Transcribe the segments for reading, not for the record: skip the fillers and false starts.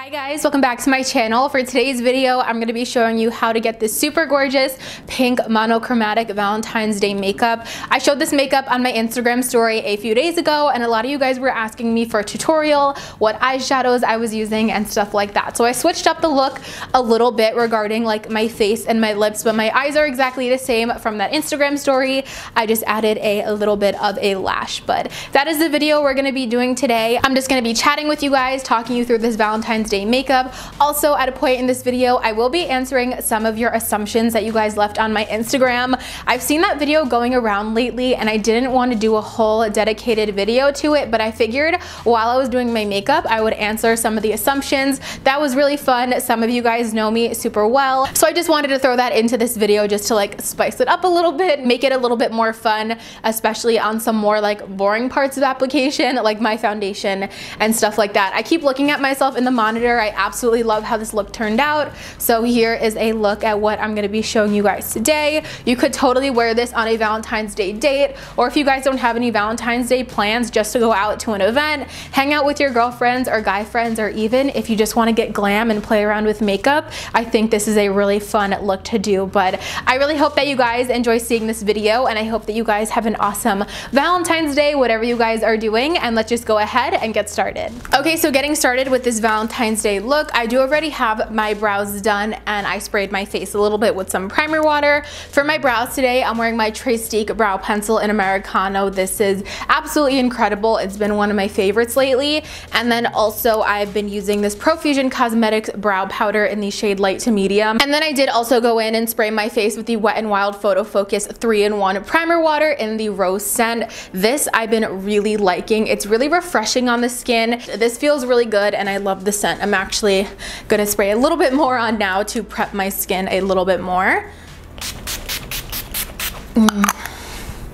Hi guys, welcome back to my channel. For today's video, I'm going to be showing you how to get this super gorgeous pink monochromatic Valentine's Day makeup. I showed this makeup on my Instagram story a few days ago, and a lot of you guys were asking me for a tutorial, what eyeshadows I was using and stuff like that. So I switched up the look a little bit regarding like my face and my lips, but my eyes are exactly the same from that Instagram story. I just added a little bit of a lash, but that is the video we're going to be doing today. I'm just going to be chatting with you guys, talking you through this Valentine's Day makeup. Also, at a point in this video, I will be answering some of your assumptions that you guys left on my Instagram. I've seen that video going around lately and I didn't want to do a whole dedicated video to it, but I figured while I was doing my makeup, I would answer some of the assumptions. That was really fun. Some of you guys know me super well, so I just wanted to throw that into this video just to like spice it up a little bit, make it a little bit more fun, especially on some more like boring parts of application, like my foundation and stuff like that. I keep looking at myself in the monitor. I absolutely love how this look turned out. So here is a look at what I'm going to be showing you guys today. You could totally wear this on a Valentine's Day date, or if you guys don't have any Valentine's Day plans, just to go out to an event, hang out with your girlfriends or guy friends, or even if you just want to get glam and play around with makeup. I think this is a really fun look to do, but I really hope that you guys enjoy seeing this video, and I hope that you guys have an awesome Valentine's Day, whatever you guys are doing, and let's just go ahead and get started. Okay, so getting started with this Valentine's Day look, I do already have my brows done, and I sprayed my face a little bit with some primer water. For my brows today, I'm wearing my Trestique brow pencil in Americano. This is absolutely incredible. It's been one of my favorites lately. And then also I've been using this Profusion Cosmetics brow powder in the shade light to medium. And then I did also go in and spray my face with the Wet n Wild Photo Focus 3-in-1 primer water in the rose scent. This I've been really liking. It's really refreshing on the skin. This feels really good and I love the scent. I'm actually gonna spray a little bit more on now to prep my skin a little bit more.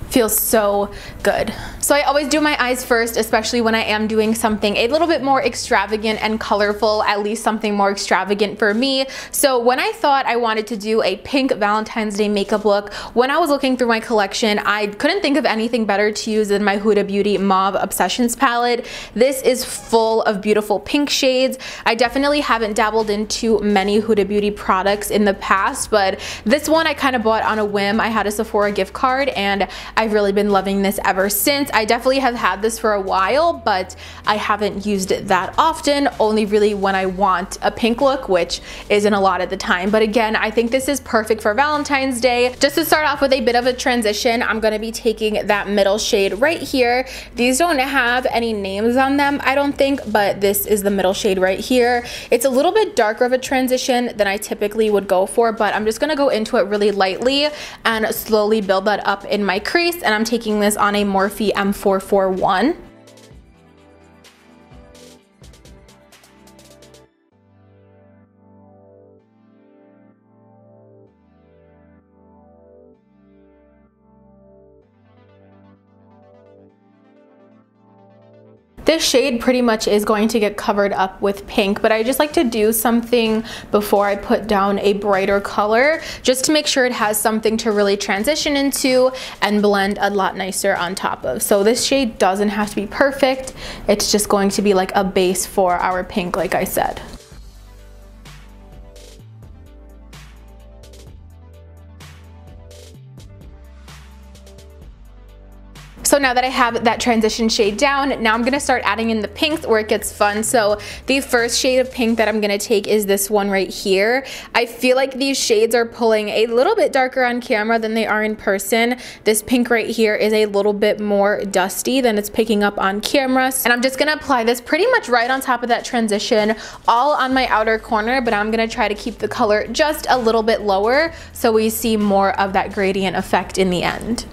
Feels so good. So I always do my eyes first, especially when I am doing something a little bit more extravagant and colorful, at least something more extravagant for me. So when I thought I wanted to do a pink Valentine's Day makeup look, when I was looking through my collection, I couldn't think of anything better to use than my Huda Beauty Mauve Obsessions palette. This is full of beautiful pink shades. I definitely haven't dabbled into many Huda Beauty products in the past, but this one I kind of bought on a whim. I had a Sephora gift card and I've really been loving this ever since. I definitely have had this for a while, but I haven't used it that often, only really when I want a pink look, which isn't a lot at the time. But again, I think this is perfect for Valentine's Day. Just to start off with a bit of a transition, I'm going to be taking that middle shade right here. These don't have any names on them, I don't think, but this is the middle shade right here. It's a little bit darker of a transition than I typically would go for, but I'm just going to go into it really lightly and slowly build that up in my crease. And I'm taking this on a Morphe M441. This shade pretty much is going to get covered up with pink, but I just like to do something before I put down a brighter color, just to make sure it has something to really transition into and blend a lot nicer on top of. So this shade doesn't have to be perfect. It's just going to be like a base for our pink, like I said. So now that I have that transition shade down, now I'm going to start adding in the pinks where it gets fun. So the first shade of pink that I'm going to take is this one right here. I feel like these shades are pulling a little bit darker on camera than they are in person. This pink right here is a little bit more dusty than it's picking up on camera. And I'm just going to apply this pretty much right on top of that transition, all on my outer corner, but I'm going to try to keep the color just a little bit lower so we see more of that gradient effect in the end.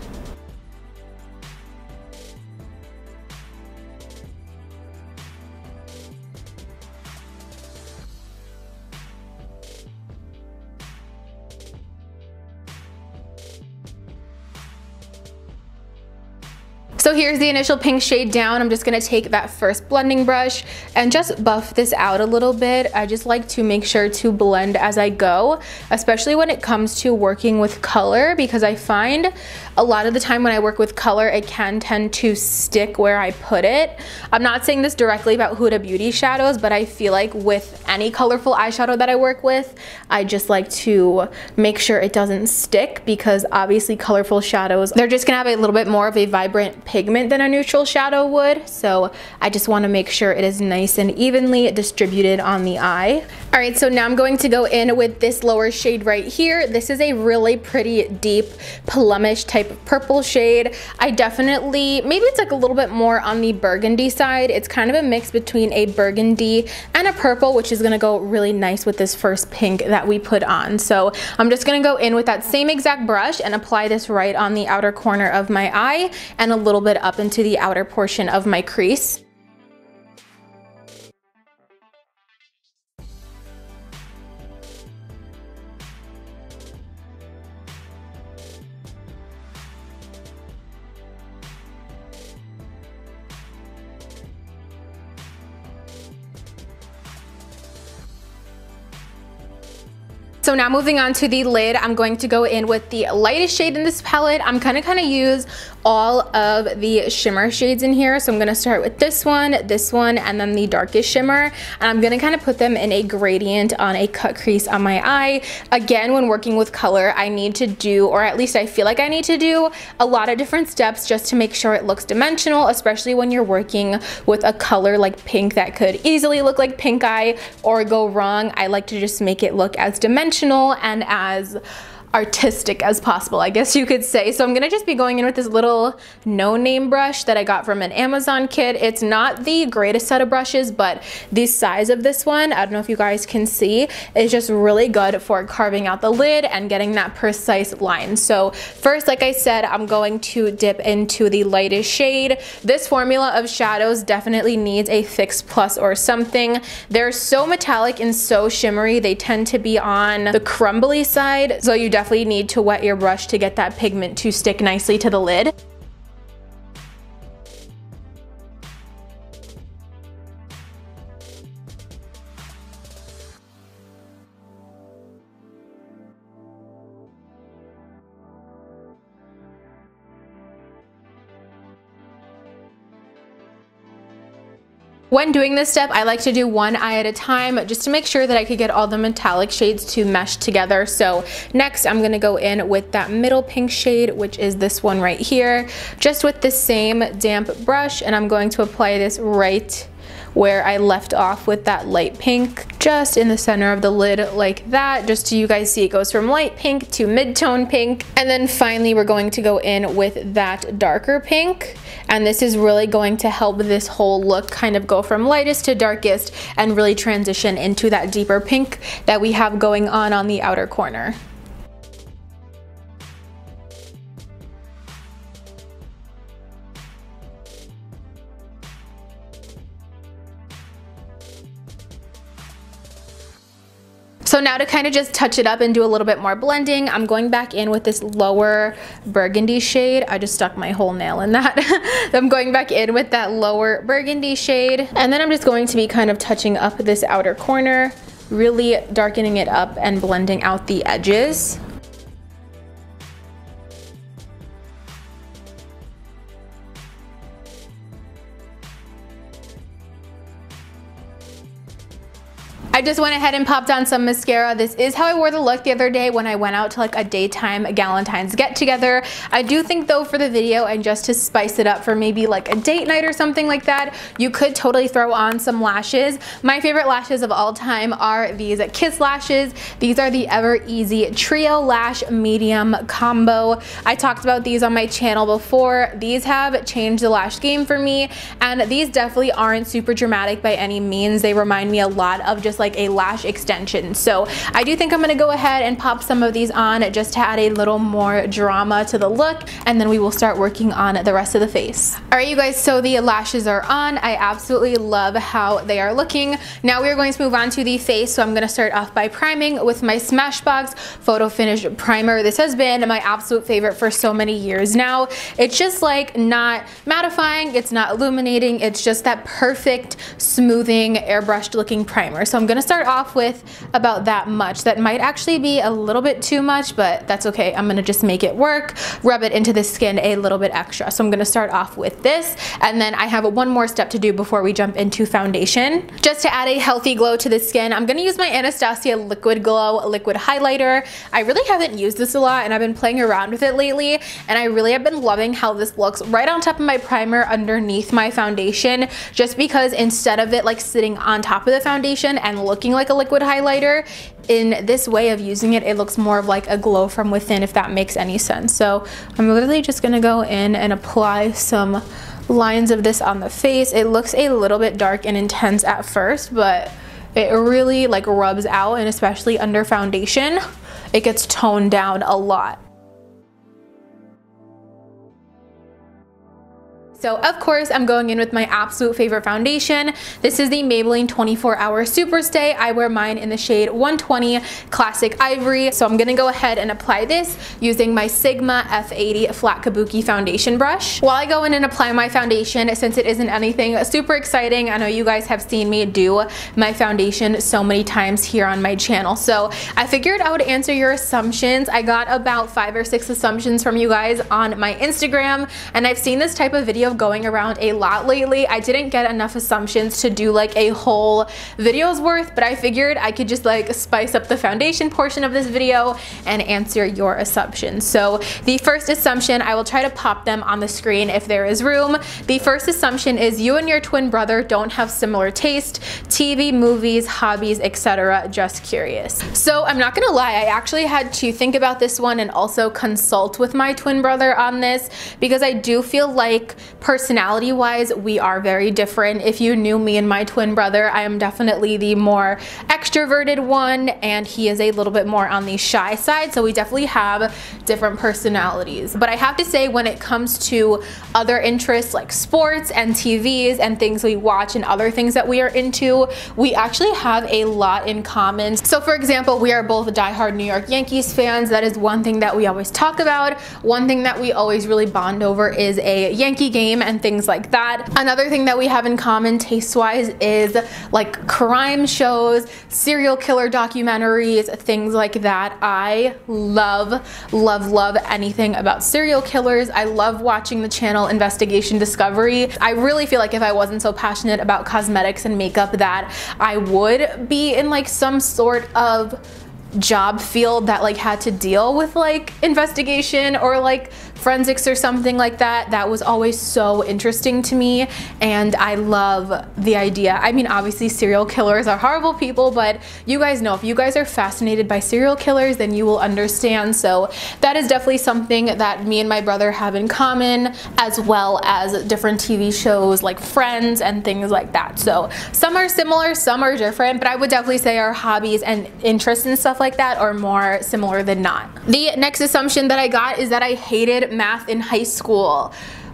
So here's the initial pink shade down. I'm just gonna take that first blending brush and just buff this out a little bit. I just like to make sure to blend as I go, especially when it comes to working with color, because I find a lot of the time when I work with color, it can tend to stick where I put it. I'm not saying this directly about Huda Beauty shadows, but I feel like with any colorful eyeshadow that I work with, I just like to make sure it doesn't stick, because obviously colorful shadows, they're just gonna have a little bit more of a vibrant pigment than a neutral shadow would. So I just wanna make sure it is nice and evenly distributed on the eye. All right, so now I'm going to go in with this lower shade right here. This is a really pretty deep plumish type of purple shade. I definitely, maybe it's like a little bit more on the burgundy side. It's kind of a mix between a burgundy and a purple, which is gonna go really nice with this first pink that we put on. So I'm just gonna go in with that same exact brush and apply this right on the outer corner of my eye and a little bit up into the outer portion of my crease. So now moving on to the lid, I'm going to go in with the lightest shade in this palette. I'm gonna kind of use all of the shimmer shades in here. So I'm gonna start with this one, and then the darkest shimmer. And I'm gonna kind of put them in a gradient on a cut crease on my eye. Again, when working with color, I need to do, or at least I feel like I need to do, a lot of different steps just to make sure it looks dimensional, especially when you're working with a color like pink that could easily look like pink eye or go wrong. I like to just make it look as dimensional and as artistic as possible, I guess you could say. So I'm gonna just be going in with this little no-name brush that I got from an Amazon kit. It's not the greatest set of brushes, but the size of this one, I don't know if you guys can see, is just really good for carving out the lid and getting that precise line. So first, like I said, I'm going to dip into the lightest shade. This formula of shadows definitely needs a fix plus or something. They're so metallic and so shimmery, they tend to be on the crumbly side, so you definitely need to wet your brush to get that pigment to stick nicely to the lid. When doing this step, I like to do one eye at a time just to make sure that I could get all the metallic shades to mesh together. So next I'm gonna go in with that middle pink shade, which is this one right here, just with the same damp brush, and I'm going to apply this right where I left off with that light pink, just in the center of the lid like that, just so you guys see it goes from light pink to mid-tone pink. And then finally we're going to go in with that darker pink, and this is really going to help this whole look kind of go from lightest to darkest and really transition into that deeper pink that we have going on the outer corner. So now to kind of just touch it up and do a little bit more blending, I'm going back in with this lower burgundy shade. I just stuck my whole nail in that. I'm going back in with that lower burgundy shade, and then I'm just going to be kind of touching up this outer corner, really darkening it up and blending out the edges. I just went ahead and popped on some mascara. This is how I wore the look the other day when I went out to like a daytime Valentine's get together. I do think though for the video and just to spice it up for maybe like a date night or something like that, you could totally throw on some lashes. My favorite lashes of all time are these Kiss lashes. These are the Ever Easy Trio Lash Medium Combo. I talked about these on my channel before. These have changed the lash game for me, and these definitely aren't super dramatic by any means. They remind me a lot of just like a lash extension. So I do think I'm gonna go ahead and pop some of these on just to add a little more drama to the look, and then we will start working on the rest of the face. All right, you guys, so the lashes are on. I absolutely love how they are looking. Now we are going to move on to the face. So I'm gonna start off by priming with my Smashbox Photo Finish Primer. This has been my absolute favorite for so many years now. It's just like not mattifying, it's not illuminating, it's just that perfect smoothing airbrushed looking primer. So I'm gonna gonna start off with about that much. That might actually be a little bit too much, but that's okay. I'm gonna just make it work, rub it into the skin a little bit extra. So I'm gonna start off with this, and then I have one more step to do before we jump into foundation. Just to add a healthy glow to the skin, I'm gonna use my Anastasia Liquid Glow Liquid Highlighter. I really haven't used this a lot, and I've been playing around with it lately, and I really have been loving how this looks right on top of my primer underneath my foundation, just because instead of it like sitting on top of the foundation and looking like a liquid highlighter, in this way of using it, it looks more of like a glow from within, if that makes any sense. So I'm literally just gonna go in and apply some lines of this on the face. It looks a little bit dark and intense at first, but it really like rubs out, and especially under foundation, it gets toned down a lot. So of course, I'm going in with my absolute favorite foundation. This is the Maybelline 24 Hour Superstay. I wear mine in the shade 120 Classic Ivory. So I'm gonna go ahead and apply this using my Sigma F80 Flat Kabuki foundation brush. While I go in and apply my foundation, since it isn't anything super exciting, I know you guys have seen me do my foundation so many times here on my channel. So I figured I would answer your assumptions. I got about 5 or 6 assumptions from you guys on my Instagram, and I've seen this type of video going around a lot lately. I didn't get enough assumptions to do like a whole video's worth, but I figured I could just like spice up the foundation portion of this video and answer your assumptions. So the first assumption, I will try to pop them on the screen if there is room. The first assumption is you and your twin brother don't have similar taste, TV, movies, hobbies, etc. Just curious. So I'm not gonna lie, I actually had to think about this one and also consult with my twin brother on this, because I do feel like personality wise we are very different. If you knew me and my twin brother, I am definitely the more extroverted one, and he is a little bit more on the shy side, so we definitely have different personalities. But I have to say, when it comes to other interests like sports and TVs and things we watch and other things that we are into, we actually have a lot in common. So for example, we are both diehard New York Yankees fans. That is one thing that we always talk about. One thing that we always really bond over is a Yankee game and things like that. Another thing that we have in common taste-wise is like crime shows, serial killer documentaries, things like that. I love anything about serial killers. I love watching the channel Investigation Discovery. I really feel like if I wasn't so passionate about cosmetics and makeup, that I would be in like some sort of job field that like had to deal with like investigation or like forensics or something like that. That was always so interesting to me, and I love the idea. I mean, obviously serial killers are horrible people, but you guys know, if you guys are fascinated by serial killers, then you will understand. So that is definitely something that me and my brother have in common, as well as different TV shows like Friends and things like that. So some are similar, some are different, but I would definitely say our hobbies and interests and stuff like that are more similar than not. The next assumption that I got is that I hated math in high school.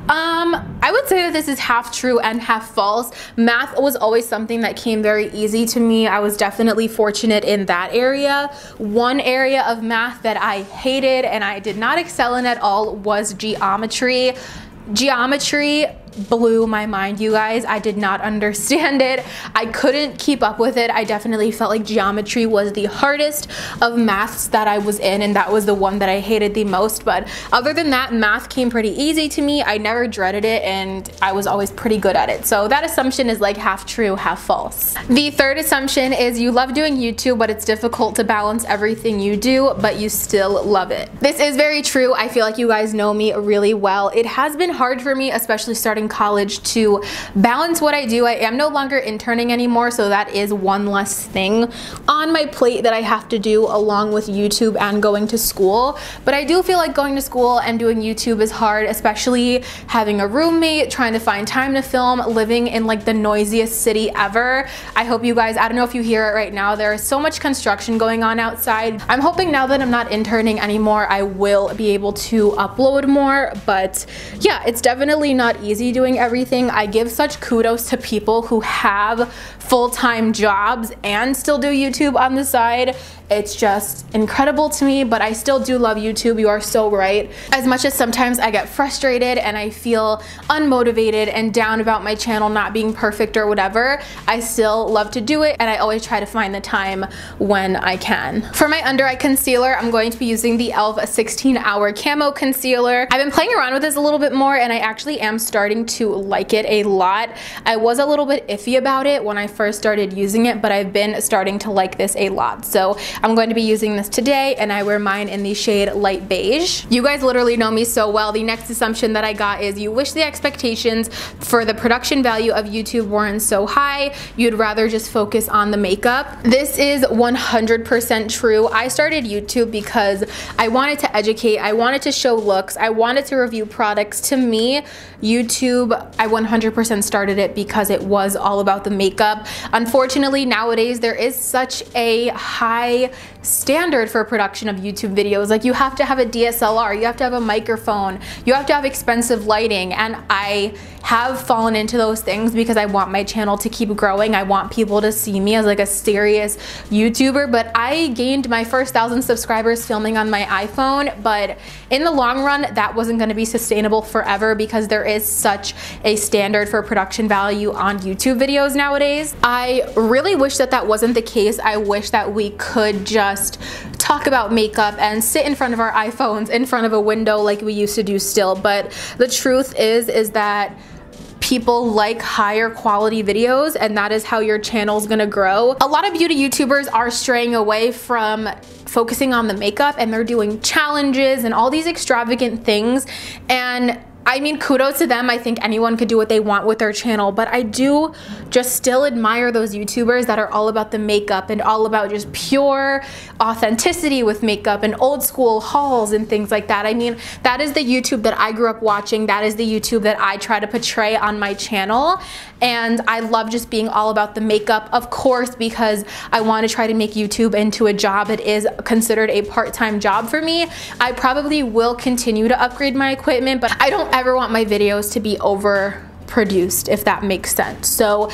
I would say that this is half true and half false. Math was always something that came very easy to me. I was definitely fortunate in that area. One area of math that I hated and I did not excel in at all was geometry. Geometry blew my mind, you guys. I did not understand it. I couldn't keep up with it. I definitely felt like geometry was the hardest of maths that I was in, and that was the one that I hated the most. But other than that, math came pretty easy to me. I never dreaded it, and I was always pretty good at it. So that assumption is like half true, half false. The third assumption is you love doing YouTube, but it's difficult to balance everything you do, but you still love it. This is very true. I feel like you guys know me really well. It has been hard for me, especially starting college, to balance what I do. I am no longer interning anymore, so that is one less thing on my plate that I have to do along with YouTube and going to school. But I do feel like going to school and doing YouTube is hard, especially having a roommate, trying to find time to film, living in like the noisiest city ever. I hope you guys, I don't know if you hear it right now, there is so much construction going on outside. I'm hoping now that I'm not interning anymore, I will be able to upload more. But yeah, it's definitely not easy be doing everything. I give such kudos to people who have full-time jobs and still do YouTube on the side. It's just incredible to me, but I still do love YouTube. You are so right. As much as sometimes I get frustrated and I feel unmotivated and down about my channel not being perfect or whatever, I still love to do it, and I always try to find the time when I can. For my under eye concealer, I'm going to be using the e.l.f. 16-Hour Camo Concealer. I've been playing around with this a little bit more, and I actually am starting to like it a lot. I was a little bit iffy about it when I first started using it, but I've been starting to like this a lot. So I'm going to be using this today, and I wear mine in the shade Light Beige. You guys literally know me so well. The next assumption that I got is you wish the expectations for the production value of YouTube weren't so high. You'd rather just focus on the makeup. This is 100% true. I started YouTube because I wanted to educate, I wanted to show looks, I wanted to review products. To me, YouTube, I 100% started it because it was all about the makeup. Unfortunately, nowadays there is such a high standard for production of YouTube videos. Like, you have to have a DSLR, you have to have a microphone, you have to have expensive lighting, and I have fallen into those things because I want my channel to keep growing. I want people to see me as like a serious YouTuber, but I gained my first 1,000 subscribers filming on my iPhone, but in the long run, that wasn't going to be sustainable forever because there is such a standard for production value on YouTube videos nowadays. I really wish that that wasn't the case. I wish that we could just talk about makeup and sit in front of our iPhones in front of a window like we used to do still, but the truth is that people like higher quality videos, and that is how your channel's gonna grow. A lot of beauty YouTubers are straying away from focusing on the makeup, and they're doing challenges and all these extravagant things, and I mean, kudos to them. I think anyone could do what they want with their channel, but I do just still admire those YouTubers that are all about the makeup and all about just pure authenticity with makeup and old school hauls and things like that. I mean, that is the YouTube that I grew up watching. That is the YouTube that I try to portray on my channel. And I love just being all about the makeup, of course, because I want to try to make YouTube into a job. It is considered a part-time job for me. I probably will continue to upgrade my equipment, but I don't ever want my videos to be overproduced, if that makes sense. So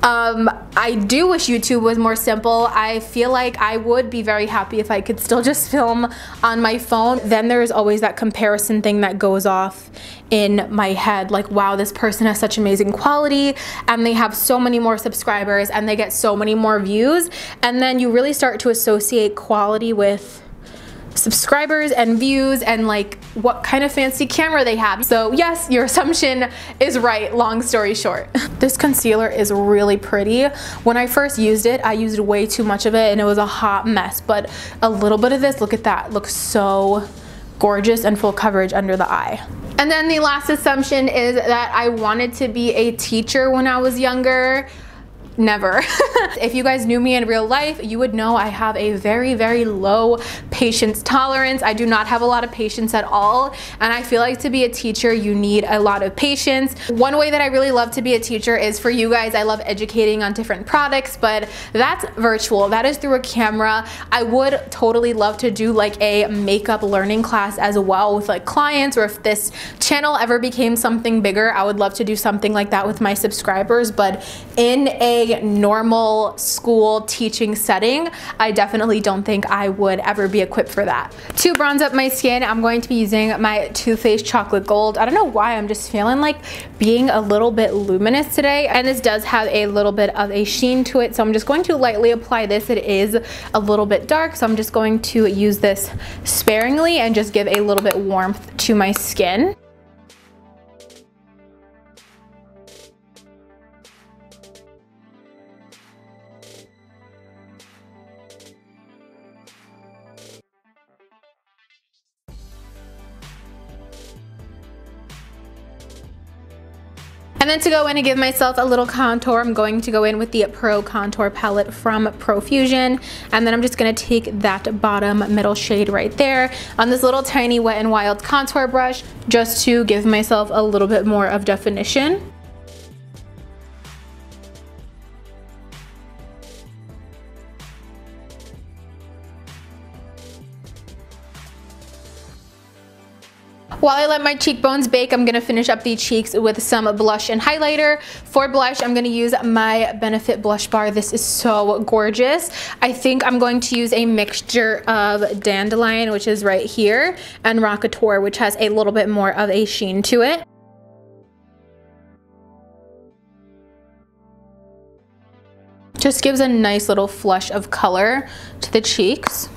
I do wish YouTube was more simple. I feel like I would be very happy if I could still just film on my phone. Then there's always that comparison thing that goes off in my head, like, wow, this person has such amazing quality and they have so many more subscribers and they get so many more views, and then you really start to associate quality with subscribers and views and like what kind of fancy camera they have. So yes, your assumption is right, long story short. This concealer is really pretty. When I first used it, I used way too much of it and it was a hot mess, but a little bit of this, look at that, looks so gorgeous and full coverage under the eye. And then the last assumption is that I wanted to be a teacher when I was younger. Never. If you guys knew me in real life, you would know I have a very, very low patience tolerance. I do not have a lot of patience at all, and I feel like to be a teacher, you need a lot of patience. One way that I really love to be a teacher is for you guys. I love educating on different products, but that's virtual. That is through a camera. I would totally love to do like a makeup learning class as well with like clients, or if this channel ever became something bigger, I would love to do something like that with my subscribers, but in a normal school teaching setting, I definitely don't think I would ever be equipped for that. To bronze up my skin, I'm going to be using my Too Faced Chocolate Gold. I don't know why, I'm just feeling like being a little bit luminous today, and this does have a little bit of a sheen to it, so I'm just going to lightly apply this. It is a little bit dark, so I'm just going to use this sparingly and just give a little bit warmth to my skin. And then to go in and give myself a little contour, I'm going to go in with the Pro Contour Palette from Profusion. And then I'm just going to take that bottom middle shade right there on this little tiny Wet n Wild contour brush just to give myself a little bit more of definition. While I let my cheekbones bake, I'm gonna finish up the cheeks with some blush and highlighter. For blush, I'm gonna use my Benefit blush bar. This is so gorgeous. I think I'm going to use a mixture of Dandelion, which is right here, and Rockateur, which has a little bit more of a sheen to it. Just gives a nice little flush of color to the cheeks.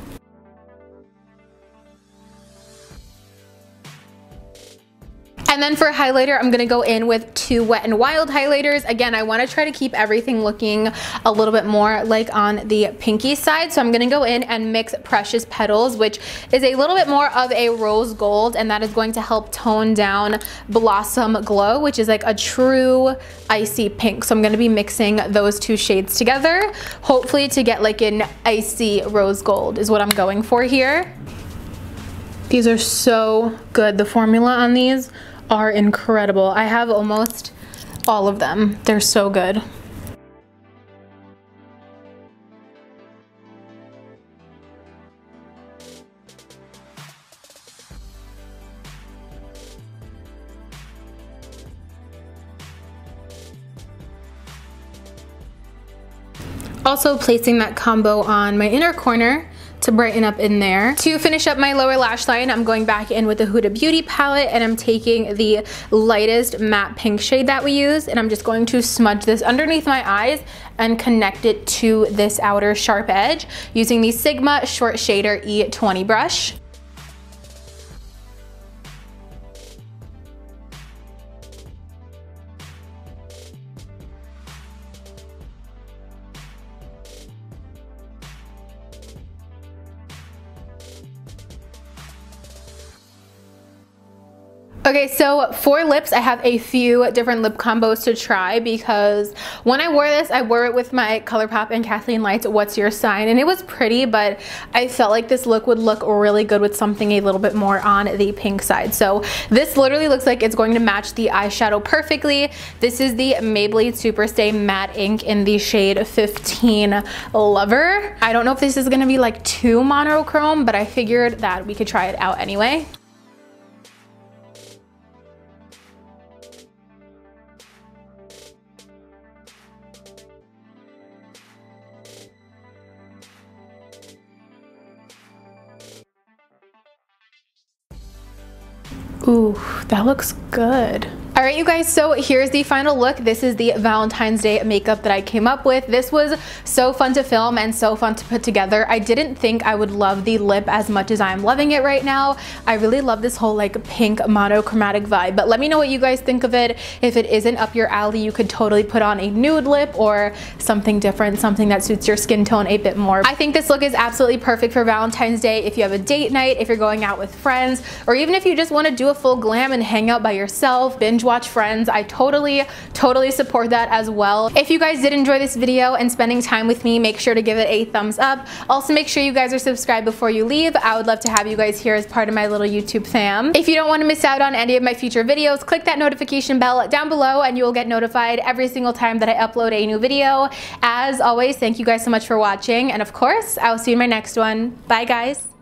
And then for highlighter, I'm gonna go in with two Wet n Wild highlighters. Again, I wanna try to keep everything looking a little bit more like on the pinky side. So I'm gonna go in and mix Precious Petals, which is a little bit more of a rose gold, and that is going to help tone down Blossom Glow, which is like a true icy pink. So I'm gonna be mixing those two shades together, hopefully to get like an icy rose gold is what I'm going for here. These are so good. The formula on these are incredible. I have almost all of them. They're so good. Also placing that combo on my inner corner to brighten up in there. To finish up my lower lash line, I'm going back in with the Huda Beauty palette, and I'm taking the lightest matte pink shade that we use, and I'm just going to smudge this underneath my eyes and connect it to this outer sharp edge using the Sigma Short Shader E20 brush. Okay, so for lips, I have a few different lip combos to try because when I wore this, I wore it with my ColourPop and Kathleen Light's What's Your Sign, and it was pretty, but I felt like this look would look really good with something a little bit more on the pink side. So this literally looks like it's going to match the eyeshadow perfectly. This is the Maybelline Superstay Matte Ink in the shade 15 Lover. I don't know if this is gonna be like too monochrome, but I figured that we could try it out anyway. Ooh, that looks good. All right, you guys, so here's the final look. This is the Valentine's Day makeup that I came up with. This was so fun to film and so fun to put together. I didn't think I would love the lip as much as I'm loving it right now. I really love this whole like pink monochromatic vibe, but let me know what you guys think of it. If it isn't up your alley, you could totally put on a nude lip or something different, something that suits your skin tone a bit more. I think this look is absolutely perfect for Valentine's Day if you have a date night, if you're going out with friends, or even if you just want to do a full glam and hang out by yourself, binge watch Friends. I totally support that as well. If you guys did enjoy this video and spending time with me, make sure to give it a thumbs up. Also, make sure you guys are subscribed before you leave. I would love to have you guys here as part of my little YouTube fam. If you don't want to miss out on any of my future videos, click that notification bell down below and you will get notified every single time that I upload a new video. As always, thank you guys so much for watching, and of course, I will see you in my next one. Bye, guys.